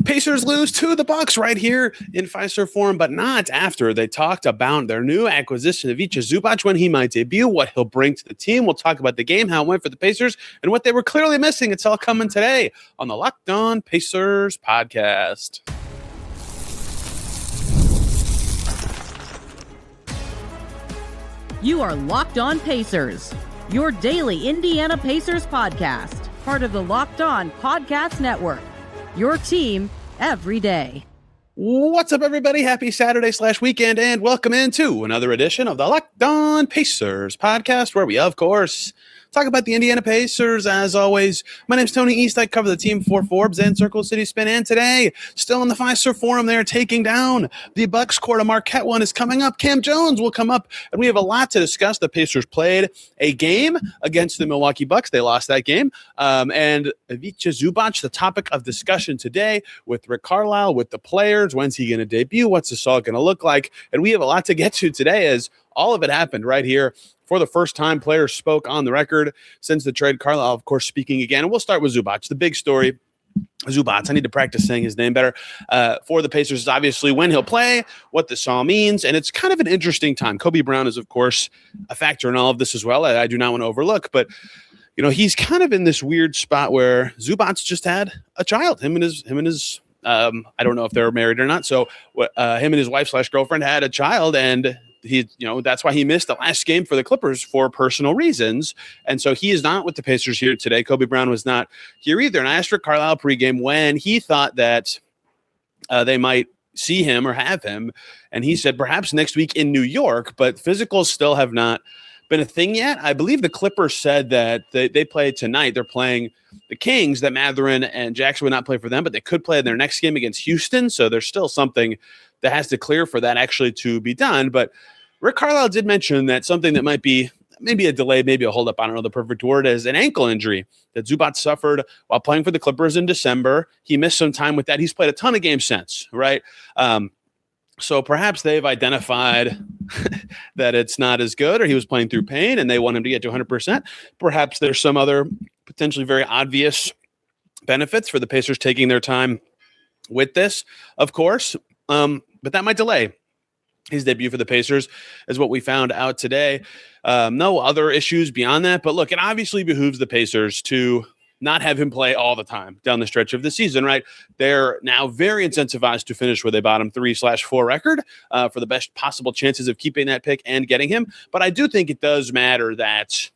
Pacers lose to the Bucks right here in Fiserv Forum, but not after they talked about their new acquisition of Ivica Zubac, when he might debut, what he'll bring to the team. We'll talk about the game, how it went for the Pacers, and what they were clearly missing. It's all coming today on the Locked On Pacers podcast. You are Locked On Pacers, your daily Indiana Pacers podcast, part of the Locked On Podcast Network. Your team every day. What's up, everybody? Happy Saturday/weekend, and welcome into another edition of the Locked On Pacers podcast, where we, of course, talk about the Indiana Pacers. As always, my name's Tony East. I cover the team for Forbes and Circle City Spin. And today, still in the Fiserv Forum, they're taking down the Bucks court. A Marquette one is coming up. Cam Jones will come up, and we have a lot to discuss. The Pacers played a game against the Milwaukee Bucks. They lost that game. And Ivica Zubac, the topic of discussion today with Rick Carlisle, with the players. When's he going to debut? What's this all going to look like? And we have a lot to get to today, as all of it happened right here. For the first time, players spoke on the record since the trade. Carlisle, of course, speaking again. And we'll start with Zubac. The big story, Zubac, I need to practice saying his name better, for the Pacers is obviously when he'll play, what this all means, and it's kind of an interesting time. Kobe Brown is, of course, a factor in all of this as well. I do not want to overlook, but you know, he's kind of in this weird spot where Zubac just had a child. Him and his I don't know if they're married or not. So him and his wife/girlfriend had a child, and that's why he missed the last game for the Clippers for personal reasons. And so he is not with the Pacers here today. Kobe Brown was not here either. And I asked Rick Carlisle pregame when he thought that they might see him or have him. And he said perhaps next week in New York, but physicals still have not been a thing yet. I believe the Clippers said that they play tonight. They're playing the Kings, that Mathurin and Jackson would not play for them, but they could play in their next game against Houston. So there's still something that has to clear for that actually to be done. But Rick Carlisle did mention that something that might be maybe a delay, maybe a holdup, I don't know the perfect word, is an ankle injury that Zubac suffered while playing for the Clippers in December. He missed some time with that. He's played a ton of games since, right? So perhaps they've identified that it's not as good, or he was playing through pain and they want him to get to 100%. Perhaps there's some other potentially very obvious benefits for the Pacers taking their time with this, of course. But that might delay his debut for the Pacers, is what we found out today. No other issues beyond that. But look, it obviously behooves the Pacers to not have him play all the time down the stretch of the season, right? They're now very incentivized to finish with a bottom 3/4 record for the best possible chances of keeping that pick and getting him. But I do think it does matter that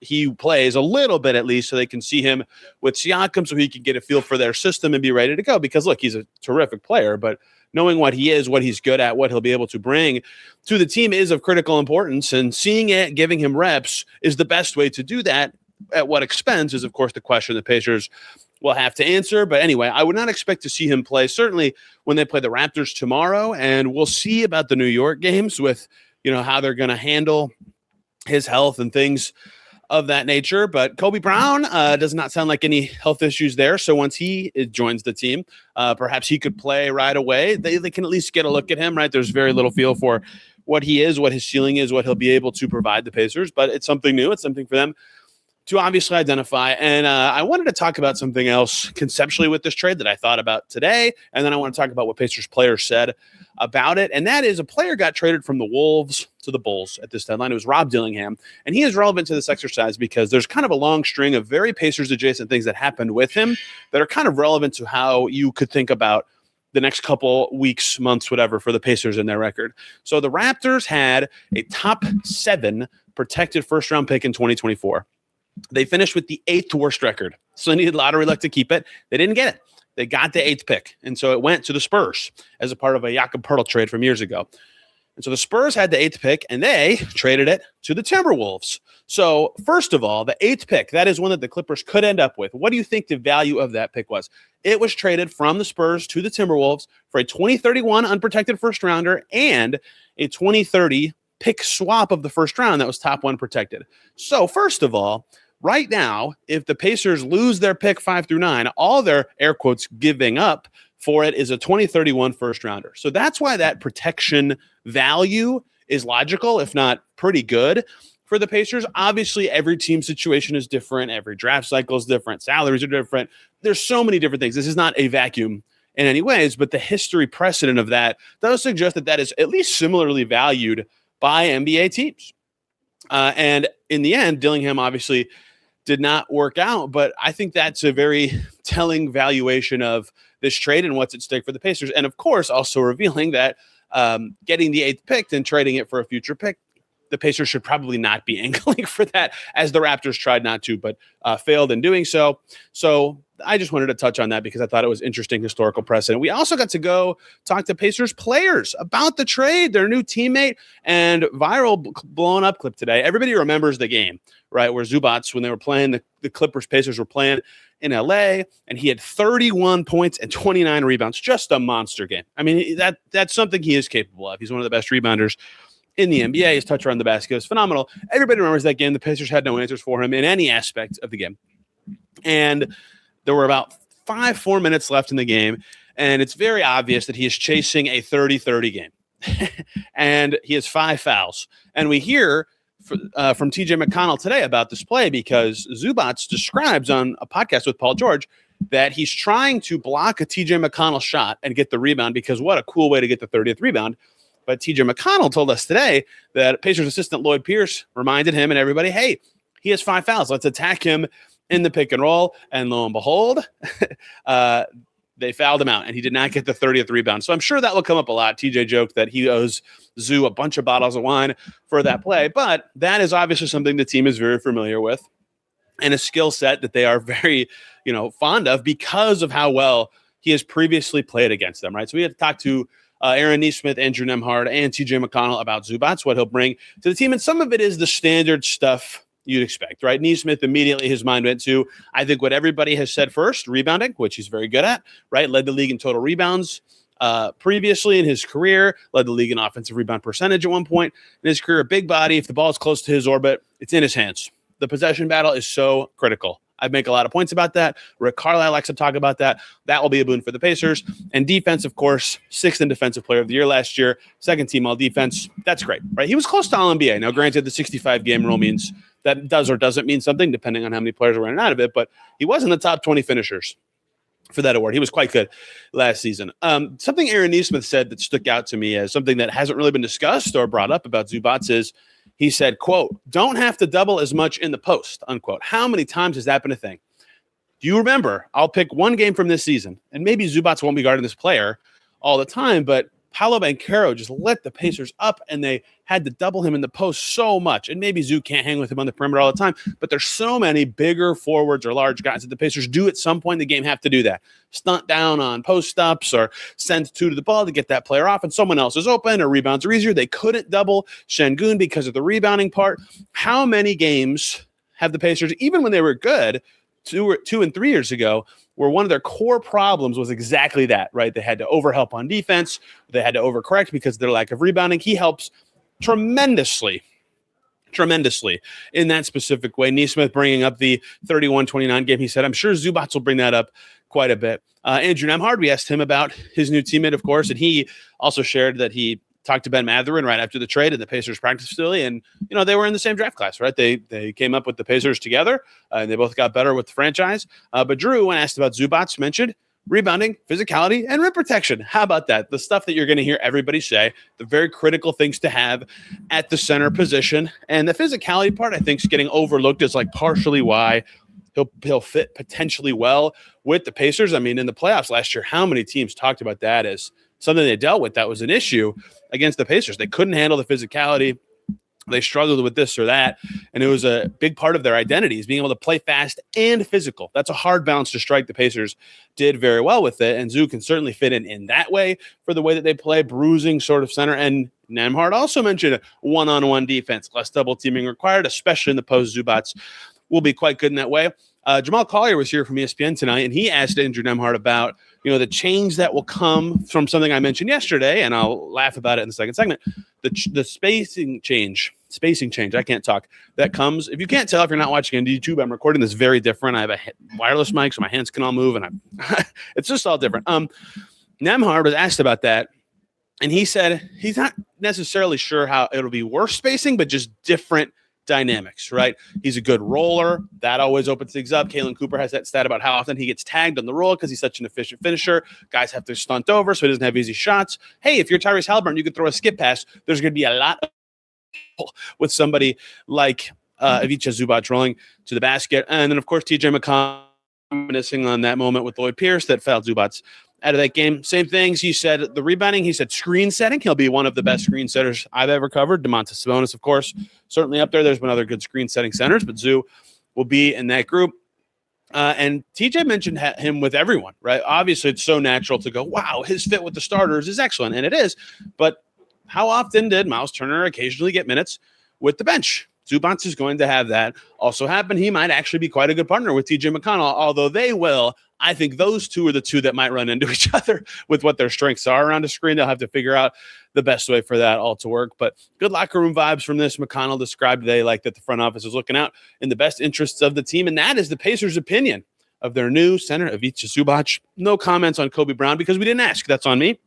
he plays a little bit at least, so they can see him with Siakam, so he can get a feel for their system and be ready to go. Because look, he's a terrific player, but knowing what he is, what he's good at, what he'll be able to bring to the team is of critical importance. And seeing it, giving him reps is the best way to do that. At what expense is, of course, the question the Pacers will have to answer. But anyway, I would not expect to see him play, certainly when they play the Raptors tomorrow. And we'll see about the New York games with, how they're going to handle his health and things of that nature. But Kobe Brown does not sound like any health issues there. So once he joins the team, perhaps he could play right away. They can at least get a look at him, right? There's very little feel for what he is, what his ceiling is, what he'll be able to provide the Pacers. But it's something new. It's something for them to obviously identify. And I wanted to talk about something else conceptually with this trade that I thought about today. And then I want to talk about what Pacers players said about it. And that is, a player got traded from the Wolves to the Bulls at this deadline. It was Rob Dillingham. And he is relevant to this exercise because there's kind of a long string of very Pacers adjacent things that happened with him that are kind of relevant to how you could think about the next couple weeks, months, whatever, for the Pacers in their record. So the Raptors had a top 7 protected first-round pick in 2024. They finished with the 8th worst record. So they needed lottery luck to keep it. They didn't get it. They got the 8th pick. And so it went to the Spurs as a part of a Jakob Poeltl trade from years ago. And so the Spurs had the 8th pick, and they traded it to the Timberwolves. So first of all, the 8th pick, that is one that the Clippers could end up with. What do you think the value of that pick was? It was traded from the Spurs to the Timberwolves for a 2031 unprotected first rounder and a 2030 pick swap of the first round that was top 1 protected. So first of all, right now, if the Pacers lose their pick 5 through 9, all they're air quotes giving up for it is a 2031 first rounder. So that's why that protection value is logical, if not pretty good for the Pacers. Obviously, every team situation is different. Every draft cycle is different. Salaries are different. There's so many different things. This is not a vacuum in any ways, but the history precedent of that does suggest that that is at least similarly valued by NBA teams. And in the end, Dillingham obviously did not work out, but I think that's a very telling valuation of this trade and what's at stake for the Pacers. And of course, also revealing that getting the 8th pick and trading it for a future pick, the Pacers should probably not be angling for that, as the Raptors tried not to, but failed in doing so. So I just wanted to touch on that because I thought it was interesting historical precedent. We also got to go talk to Pacers players about the trade, their new teammate, and viral blown up clip today. Everybody remembers the game, right, where Zubac, when they were playing, the Clippers Pacers were playing in LA, and he had 31 points and 29 rebounds, just a monster game. I mean, that's something he is capable of. He's one of the best rebounders in the NBA. His touch around the basket is phenomenal. Everybody remembers that game. The Pacers had no answers for him in any aspect of the game. And there were about 4 minutes left in the game, and it's very obvious that he is chasing a 30-30 game. And he has 5 fouls. And we hear from TJ McConnell today about this play because Zubac describes on a podcast with Paul George that he's trying to block a TJ McConnell shot and get the rebound, because what a cool way to get the 30th rebound. But TJ McConnell told us today that Pacers assistant Lloyd Pierce reminded him and everybody, hey, he has 5 fouls. Let's attack him in the pick and roll. And lo and behold, they fouled him out, and he did not get the 30th rebound. So I'm sure that will come up a lot. TJ joked that he owes Zoo a bunch of bottles of wine for that play, but that is obviously something the team is very familiar with and a skill set that they are very, fond of because of how well he has previously played against them, right? So we had to talk to Aaron Nesmith, Andrew Nembhard, and TJ McConnell about Zubac, what he'll bring to the team. And some of it is the standard stuff you'd expect, right? Nesmith, immediately his mind went to, I think, what everybody has said first, rebounding, which he's very good at, right? Led the league in total rebounds previously in his career, led the league in offensive rebound percentage at one point in his career. Big body. If the ball is close to his orbit, it's in his hands. The possession battle is so critical. I make a lot of points about that. Rick Carlisle likes to talk about that. That will be a boon for the Pacers. And defense, of course, 6th in Defensive Player of the Year last year, 2nd team all defense. That's great, right? He was close to All-NBA. Now, granted, the 65-game rule means that does or doesn't mean something, depending on how many players are running out of it. But he was in the top 20 finishers for that award. He was quite good last season. Something Aaron Nesmith said that stuck out to me as something that hasn't really been discussed or brought up about Zubac is, he said, quote, don't have to double as much in the post, unquote. How many times has that been a thing? Do you remember? I'll pick one game from this season, and maybe Zubac won't be guarding this player all the time, but Paolo Banchero just lit the Pacers up, and they had to double him in the post so much. And maybe Zoo can't hang with him on the perimeter all the time, but there's so many bigger forwards or large guys that the Pacers do at some point in the game have to do that. Stunt down on post ups or send 2 to the ball to get that player off, and someone else is open or rebounds are easier. They couldn't double Şengün because of the rebounding part. How many games have the Pacers, even when they were good 2 and 3 years ago, where one of their core problems was exactly that, right? They had to overhelp on defense. They had to overcorrect because of their lack of rebounding. He helps tremendously in that specific way. Nesmith bringing up the 31-29 game. He said, I'm sure Zubac will bring that up quite a bit. Andrew Nembhard, we asked him about his new teammate, of course, and he also shared that he talked to Ben Mathurin right after the trade at the Pacers practice facility, and they were in the same draft class, right? They came up with the Pacers together, and they both got better with the franchise. But Drew, when asked about Zubac, mentioned rebounding, physicality, and rim protection. How about that? The stuff that you're going to hear everybody say, the very critical things to have at the center position. And the physicality part, I think, is getting overlooked as like partially why he'll fit potentially well with the Pacers. I mean, in the playoffs last year, how many teams talked about that as something they dealt with that was an issue against the Pacers? They couldn't handle the physicality. They struggled with this or that, and it was a big part of their identity is being able to play fast and physical. That's a hard balance to strike. The Pacers did very well with it, and Zoo can certainly fit in that way for the way that they play, bruising sort of center. And Nembhard also mentioned one-on-one defense, less double teaming required, especially in the post. Zubac will be quite good in that way. Jamal Collier was here from ESPN tonight, and he asked Andrew Nembhard about the change that will come from something I mentioned yesterday, and I'll laugh about it in the second segment. The spacing change. I can't talk. That comes. If you can't tell, if you're not watching on YouTube, I'm recording this very different. I have a wireless mic, so my hands can all move, and it's just all different. Nembhard was asked about that, and he said he's not necessarily sure how it'll be worse spacing, but just different dynamics, right? He's a good roller. That always opens things up. Kalen Cooper has that stat about how often he gets tagged on the roll because he's such an efficient finisher. Guys have to stunt over so he doesn't have easy shots. Hey, if you're Tyrese Haliburton, you can throw a skip pass. There's going to be a lot of with somebody like Ivica Zubac rolling to the basket. And then, of course, TJ McConnell reminiscing on that moment with Lloyd Pierce that fouled Zubac out of that game. Same things. He said the rebounding. He said screen setting. He'll be one of the best screen setters I've ever covered. Domantas Sabonis, of course, certainly up there. There's been other good screen setting centers, but Zoo will be in that group. And TJ mentioned him with everyone, right? Obviously, it's so natural to go, wow, his fit with the starters is excellent. And it is. But how often did Miles Turner occasionally get minutes with the bench? Zubac is going to have that also happen. He might actually be quite a good partner with TJ McConnell, although they will. I think those two are the two that might run into each other with what their strengths are around a screen. They'll have to figure out the best way for that all to work. But good locker room vibes from this. McConnell described today like that the front office is looking out in the best interests of the team, and that is the Pacers' opinion of their new center, Ivica Zubac. No comments on Kobe Brown because we didn't ask. That's on me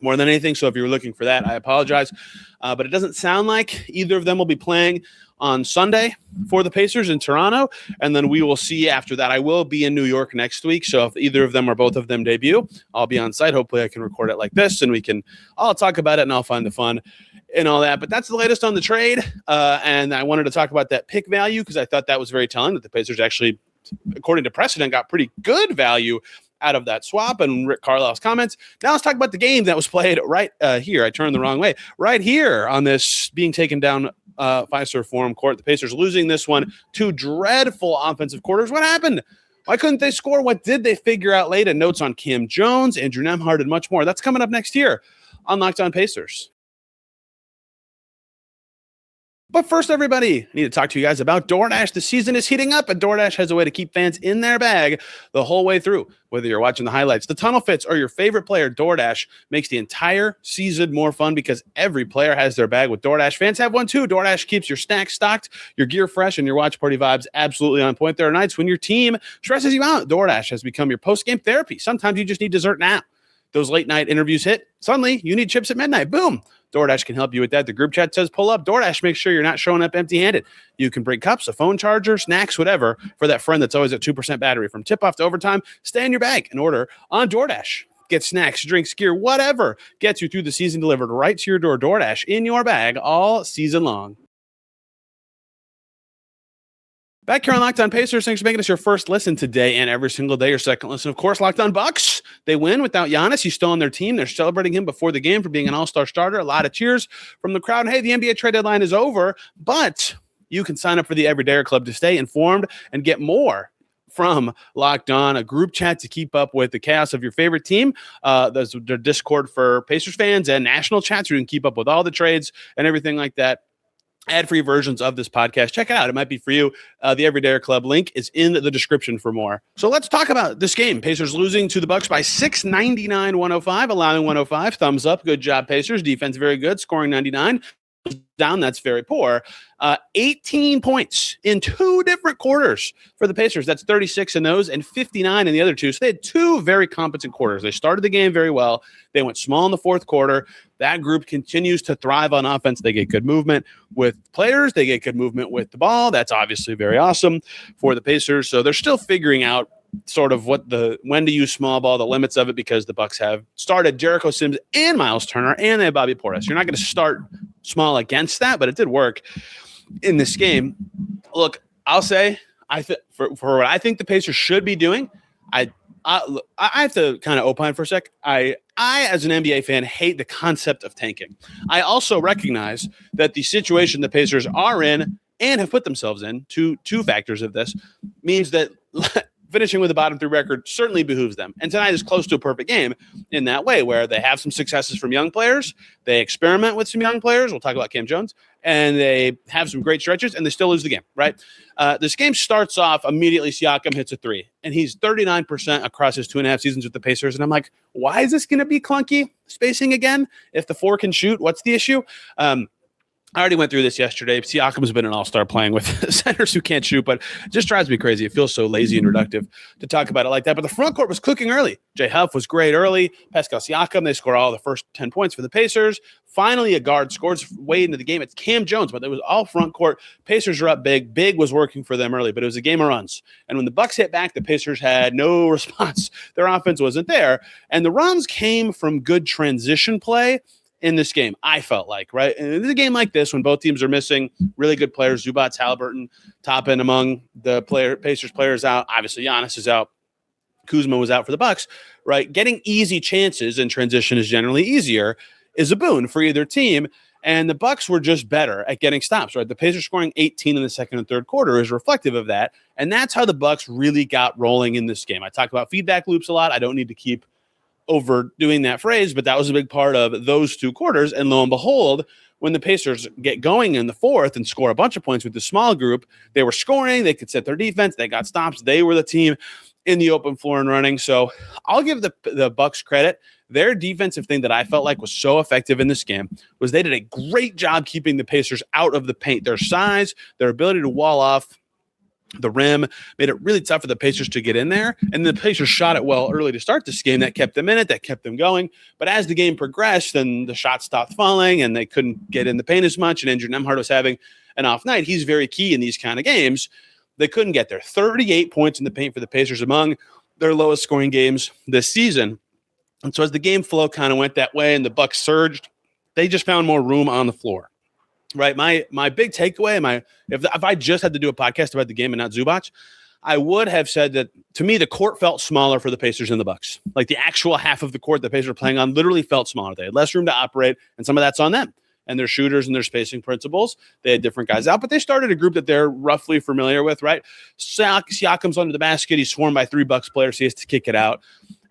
more than anything. So if you were looking for that, I apologize. But it doesn't sound like either of them will be playing on Sunday for the Pacers in Toronto, and then we will see after that. I will be in New York next week, so if either of them or both of them debut, I'll be on site. Hopefully I can record it like this, and I'll talk about it, and I'll find the fun and all that. But that's the latest on the trade, and I wanted to talk about that pick value because I thought that was very telling that the Pacers actually, according to precedent, got pretty good value out of that swap and Rick Carlisle's comments. Now let's talk about the game that was played right here. I turned the wrong way. Right here on this being taken down Fiserv Forum Court. The Pacers losing this one. 2 dreadful offensive quarters. What happened? Why couldn't they score? What did they figure out late? And notes on Cam Jones, Andrew Nembhard, and much more. That's coming up next year on Locked On Pacers. But first, everybody, I need to talk to you guys about DoorDash. The season is heating up, and DoorDash has a way to keep fans in their bag the whole way through. Whether you're watching the highlights, the tunnel fits, or your favorite player, DoorDash makes the entire season more fun because every player has their bag with DoorDash. Fans have one too. DoorDash keeps your snacks stocked, your gear fresh, and your watch party vibes absolutely on point. There are nights when your team stresses you out. DoorDash has become your post-game therapy. Sometimes you just need dessert now. Those late night interviews hit. Suddenly, you need chips at midnight. Boom. DoorDash can help you with that. The group chat says pull up. DoorDash makes sure you're not showing up empty-handed. You can bring cups, a phone charger, snacks, whatever, for that friend that's always at 2% battery. From tip-off to overtime, stay in your bag and order on DoorDash. Get snacks, drinks, gear, whatever gets you through the season delivered right to your door. DoorDash in your bag all season long. Back here on Locked On Pacers, thanks for making us your first listen today and every single day. Your second listen, of course, Locked On Bucks. They win without Giannis. He's still on their team. They're celebrating him before the game for being an all-star starter. A lot of cheers from the crowd. And hey, the NBA trade deadline is over, but you can sign up for the Everydayer Club to stay informed and get more from Locked On, a group chat to keep up with the chaos of your favorite team. There's their Discord for Pacers fans and national chats. You can keep up with all the trades and everything like that. Ad-free versions of this podcast. Check it out. It might be for you. The Everydayer Club link is in the description for more. So let's talk about this game. Pacers losing to the Bucks by 699-105, allowing 105. Thumbs up. Good job, Pacers. Defense very good. Scoring 99. Down, that's very poor. 18 points in 2 different quarters for the Pacers. That's 36 in those and 59 in the other 2. So they had 2 very competent quarters. They started the game very well. They went small in the fourth quarter. That group continues to thrive on offense. They get good movement with players. They get good movement with the ball. That's obviously very awesome for the Pacers. So they're still figuring out sort of when to use small ball, the limits of it, because the Bucks have started Jericho Sims and Miles Turner, and they have Bobby Portis. You're not going to start small against that, but it did work in this game. Look, I'll say for what I think the Pacers should be doing, I have to kind of opine for a sec. I, as an NBA fan, hate the concept of tanking. I also recognize that the situation the Pacers are in and have put themselves in, two factors of this, means that finishing with a bottom 3 record certainly behooves them. And tonight is close to a perfect game in that way, where they have some successes from young players. They experiment with some young players. We'll talk about Cam Jones. And they have some great stretches, and they still lose the game, right? This game starts off immediately. Siakam hits a 3, and he's 39% across his 2.5 seasons with the Pacers. And I'm like, why is this going to be clunky spacing again? If the 4 can shoot, what's the issue? I already went through this yesterday. Siakam's been an all-star playing with centers who can't shoot, but it just drives me crazy. It feels so lazy and reductive to talk about it like that. But the front court was cooking early. Jay Huff was great early. Pascal Siakam, they score all the first 10 points for the Pacers. Finally, a guard scores way into the game. It's Cam Jones, but it was all front court. Pacers are up big. Big was working for them early, but it was a game of runs. And when the Bucks hit back, the Pacers had no response. Their offense wasn't there. And the runs came from good transition play in this game, I felt like, right? And in a game like this, when both teams are missing really good players, Zubac, Haliburton, top end among the Pacers players out. Obviously, Giannis is out. Kuzma was out for the Bucks, right? Getting easy chances in transition is generally easier, is a boon for either team. And the Bucks were just better at getting stops, right? The Pacers scoring 18 in the second and third quarter is reflective of that. And that's how the Bucks really got rolling in this game. I talk about feedback loops a lot. I don't need to keep overdoing that phrase, but that was a big part of those 2 quarters. And lo and behold, when the Pacers get going in the fourth and score a bunch of points with the small group, they were scoring, they could set their defense, they got stops, they were the team in the open floor and running. So I'll give the Bucks credit. Their defensive thing that I felt like was so effective in this game was they did a great job keeping the Pacers out of the paint. Their size, their ability to wall off the rim made it really tough for the Pacers to get in there. And the Pacers shot it well early to start this game. That kept them in it. That kept them going. But as the game progressed, then the shots stopped falling and they couldn't get in the paint as much. And Andrew Nembhard was having an off night. He's very key in these kind of games. They couldn't get there. 38 points in the paint for the Pacers, among their lowest scoring games this season. And so as the game flow kind of went that way and the Bucks surged, they just found more room on the floor. Right. My big takeaway, if I just had to do a podcast about the game and not Zubac, I would have said that to me, the court felt smaller for the Pacers and the Bucks. Like the actual half of the court the Pacers were playing on literally felt smaller. They had less room to operate, and some of that's on them and their shooters and their spacing principles. They had different guys out, but they started a group that they're roughly familiar with, right? Siakam's under the basket. He's swarmed by 3 Bucks players. He has to kick it out.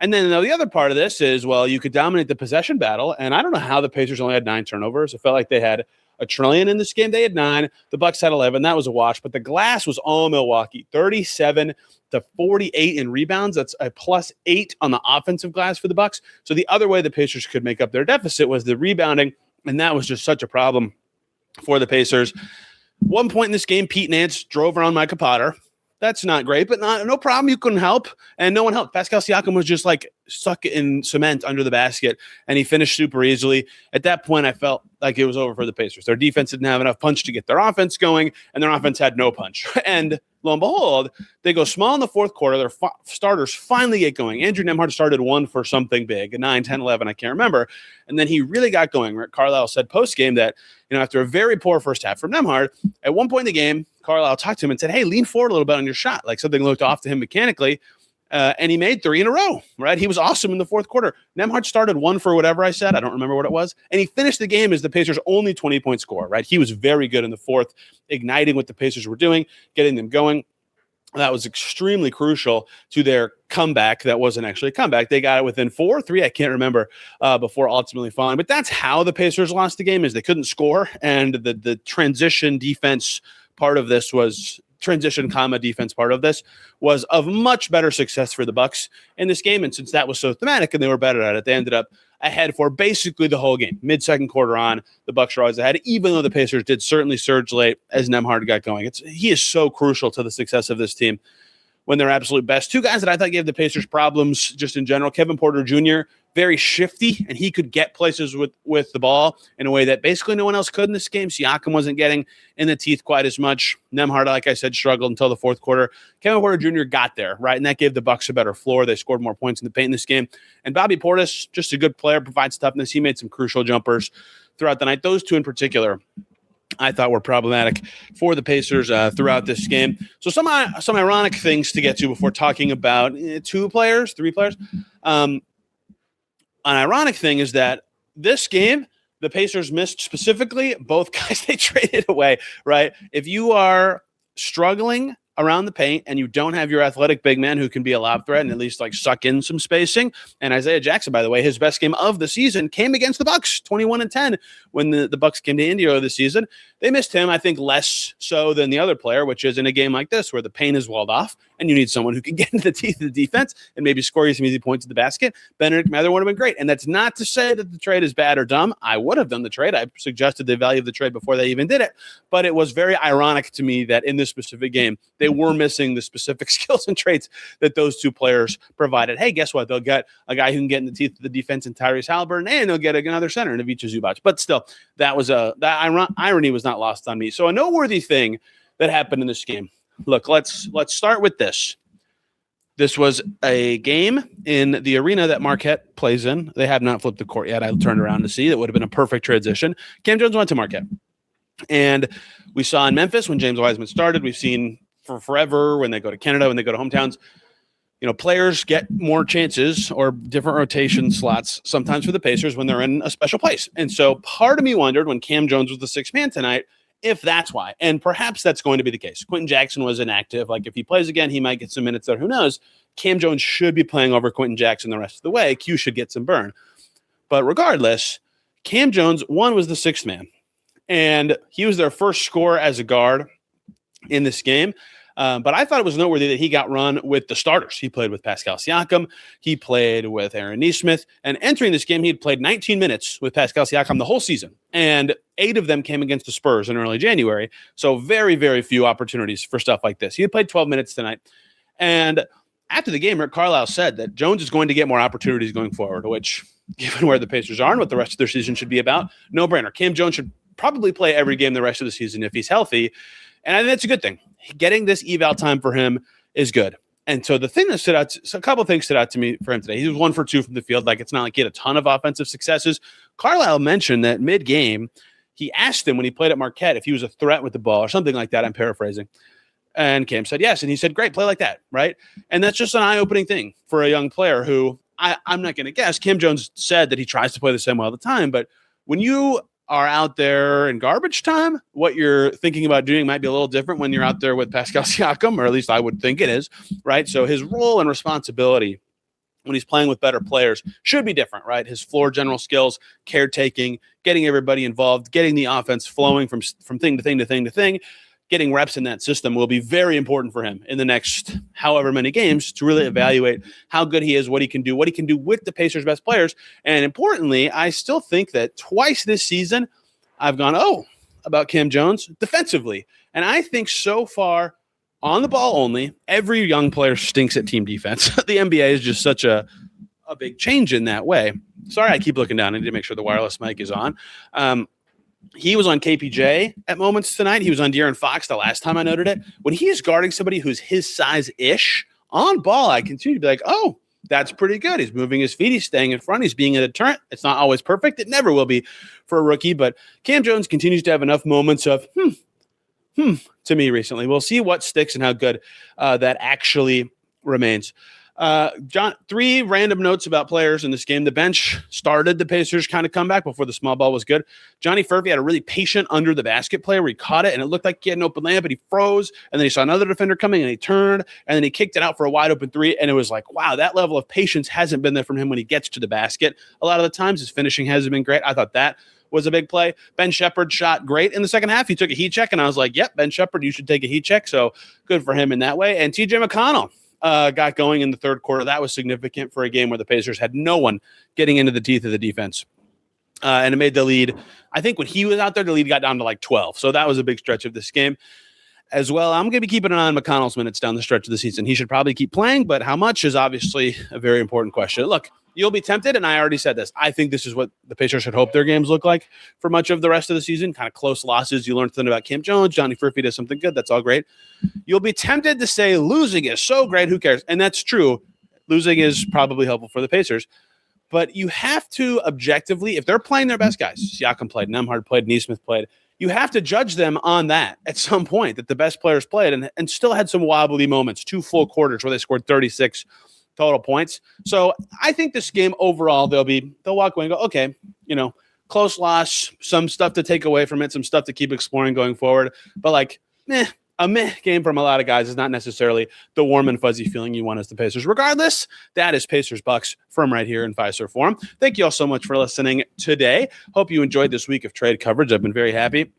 And then the other part of this is, well, you could dominate the possession battle. And I don't know how the Pacers only had 9 turnovers. It felt like they had a trillion in this game. They had 9. The Bucks had 11. That was a wash. But the glass was all Milwaukee. 37 to 48 in rebounds. That's a +8 on the offensive glass for the Bucks. So the other way the Pacers could make up their deficit was the rebounding, and that was just such a problem for the Pacers. One point in this game, Pete Nance drove around Micah Potter. That's not great, but no problem. You couldn't help, and no one helped. Pascal Siakam was just like stuck in cement under the basket, and he finished super easily. At that point, I felt like it was over for the Pacers. Their defense didn't have enough punch to get their offense going, and their offense had no punch. And lo and behold, they go small in the fourth quarter. Their starters finally get going. Andrew Nembhard started 1 for something big, a 9, 10, 11, I can't remember. And then he really got going. Rick Carlisle said post-game that, after a very poor first half from Nembhard, at one point in the game, Carlisle talked to him and said, hey, lean forward a little bit on your shot. Like something looked off to him mechanically. And he made 3 in a row, right? He was awesome in the fourth quarter. Nembhard started 1 for whatever I said. I don't remember what it was. And he finished the game as the Pacers' only 20-point scorer, right? He was very good in the fourth, igniting what the Pacers were doing, getting them going. That was extremely crucial to their comeback. That wasn't actually a comeback. They got it within 4, 3, I can't remember, before ultimately falling. But that's how the Pacers lost the game, is they couldn't score. And the transition defense part of this was defense part of this was of much better success for the Bucks in this game. And since that was so thematic and they were better at it, they ended up ahead for basically the whole game. Mid-second quarter on, the Bucks were always ahead, even though the Pacers did certainly surge late as Nembhard got going. He is so crucial to the success of this team when they're absolute best. 2 guys that I thought gave the Pacers problems just in general. Kevin Porter Jr., very shifty, and he could get places with the ball in a way that basically no one else could in this game. Siakam wasn't getting in the teeth quite as much. Nembhard, like I said, struggled until the fourth quarter. Kevin Porter Jr. got there, right? And that gave the Bucks a better floor. They scored more points in the paint in this game. And Bobby Portis, just a good player, provides toughness. He made some crucial jumpers throughout the night. Those 2 in particular I thought were problematic for the Pacers throughout this game. So some ironic things to get to before talking about 3 players. An ironic thing is that this game, the Pacers missed specifically both guys they traded away, right? If you are struggling around the paint and you don't have your athletic big man who can be a lob threat and at least like suck in some spacing. And Isaiah Jackson, by the way, his best game of the season came against the Bucks, 21-10 when the Bucks came to India this season. They missed him, I think, less so than the other player, which is in a game like this where the paint is walled off and you need someone who can get into the teeth of the defense and maybe score you some easy points at the basket. Bennedict Mathurin would have been great. And that's not to say that the trade is bad or dumb. I would have done the trade. I suggested the value of the trade before they even did it. But it was very ironic to me that in this specific game, they were missing the specific skills and traits that those two players provided. Hey, guess what? They'll get a guy who can get in the teeth of the defense in Tyrese Haliburton, and they'll get another center in Ivica Zubac. But still, that irony was not lost on me. So a noteworthy thing that happened in this game. Look, let's start with this. This was a game in the arena that Marquette plays in. They have not flipped the court yet. I turned around to see. That would have been a perfect transition. Cam Jones went to Marquette. And we saw in Memphis when James Wiseman started. We've seen for forever when they go to Canada, when they go to hometowns, players get more chances or different rotation slots sometimes for the Pacers when they're in a special place. And so part of me wondered when Cam Jones was the sixth man tonight, if that's why. And perhaps that's going to be the case. Quentin Jackson was inactive. Like if he plays again, he might get some minutes there. Who knows? Cam Jones should be playing over Quentin Jackson the rest of the way. Q should get some burn. But regardless, Cam Jones, was the sixth man. And he was their first scorer as a guard in this game. But I thought it was noteworthy that he got run with the starters. He played with Pascal Siakam. He played with Aaron Nesmith. And entering this game, he had played 19 minutes with Pascal Siakam the whole season. And 8 of them came against the Spurs in early January. So very, very few opportunities for stuff like this. He had played 12 minutes tonight. And after the game, Rick Carlisle said that Jones is going to get more opportunities going forward, which, given where the Pacers are and what the rest of their season should be about, no-brainer. Cam Jones should probably play every game the rest of the season if he's healthy. And I think that's a good thing. Getting this eval time for him is good. And so the thing that stood out, a couple of things stood out to me for him today. He was 1 for 2 from the field. Like it's not like he had a ton of offensive successes. Carlisle mentioned that mid-game, he asked him when he played at Marquette if he was a threat with the ball or something like that. I'm paraphrasing. And Cam said yes. And he said, great, play like that, right? And that's just an eye-opening thing for a young player who I'm not going to guess. Cam Jones said that he tries to play the same way all the time. But when you are out there in garbage time, what you're thinking about doing might be a little different when you're out there with Pascal Siakam, or at least I would think it is, right? So his role and responsibility when he's playing with better players should be different, right? His floor general skills, caretaking, getting everybody involved, getting the offense flowing from thing to thing to thing to thing, getting reps in that system will be very important for him in the next however many games to really evaluate how good he is, what he can do with the Pacers' best players. And importantly, I still think that twice this season, I've gone, about Cam Jones defensively. And I think so far on the ball only, every young player stinks at team defense. The NBA is just such a big change in that way. Sorry, I keep looking down. I need to make sure the wireless mic is on. He was on KPJ at moments tonight. He was on De'Aaron Fox the last time I noted it. When he is guarding somebody who's his size-ish on ball, I continue to be like, that's pretty good. He's moving his feet. He's staying in front. He's being a deterrent. It's not always perfect. It never will be for a rookie. But Cam Jones continues to have enough moments of, to me recently. We'll see what sticks and how good that actually remains. John, 3 random notes about players in this game. The bench started the Pacers kind of comeback before the small ball was good. Johnny Furphy had a really patient under the basket play where he caught it and it looked like he had an open layup, but he froze. And then he saw another defender coming and he turned and then he kicked it out for a wide open 3. And it was like, wow, that level of patience hasn't been there from him when he gets to the basket. A lot of the times his finishing hasn't been great. I thought that was a big play. Ben Shepherd shot great in the second half. He took a heat check and I was like, yep, Ben Shepherd, you should take a heat check. So good for him in that way. And TJ McConnell got going in the third quarter. That was significant for a game where the Pacers had no one getting into the teeth of the defense. And it made the lead. I think when he was out there, the lead got down to like 12. So that was a big stretch of this game as well. I'm going to be keeping an eye on McConnell's minutes down the stretch of the season. He should probably keep playing, but how much is obviously a very important question. Look, you'll be tempted, and I already said this. I think this is what the Pacers should hope their games look like for much of the rest of the season. Kind of close losses. You learn something about Cam Jones. Johnny Furphy does something good. That's all great. You'll be tempted to say losing is so great. Who cares? And that's true. Losing is probably helpful for the Pacers. But you have to objectively, if they're playing their best guys, Siakam played, Nembhard played, Nesmith played, you have to judge them on that at some point, that the best players played and still had some wobbly moments, 2 full quarters where they scored 36 total points. So I think this game overall, they'll walk away and go, okay, close loss, some stuff to take away from it, some stuff to keep exploring going forward. But a meh game from a lot of guys is not necessarily the warm and fuzzy feeling you want as the Pacers. Regardless, that is Pacers Bucks from right here in Fiserv Forum. Thank you all so much for listening today. Hope you enjoyed this week of trade coverage. I've been very happy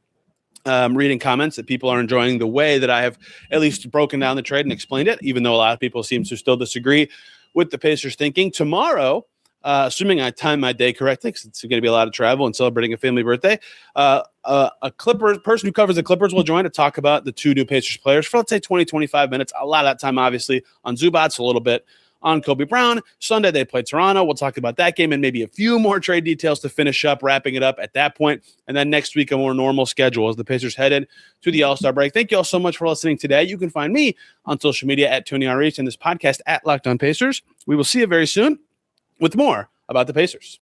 reading comments that people are enjoying the way that I have at least broken down the trade and explained it, even though a lot of people seem to still disagree with the Pacers thinking. Tomorrow, assuming I time my day correctly, because it's going to be a lot of travel and celebrating a family birthday, a Clippers person who covers the Clippers will join to talk about the two new Pacers players for, let's say, 20, 25 minutes. A lot of that time, obviously, on Zubac, a little bit on Kobe Brown. Sunday, they play Toronto. We'll talk about that game and maybe a few more trade details to finish up, wrapping it up at that point. And then next week, a more normal schedule as the Pacers head in to the All-Star break. Thank you all so much for listening today. You can find me on social media at Tony R. Reese and this podcast at Locked On Pacers. We will see you very soon with more about the Pacers.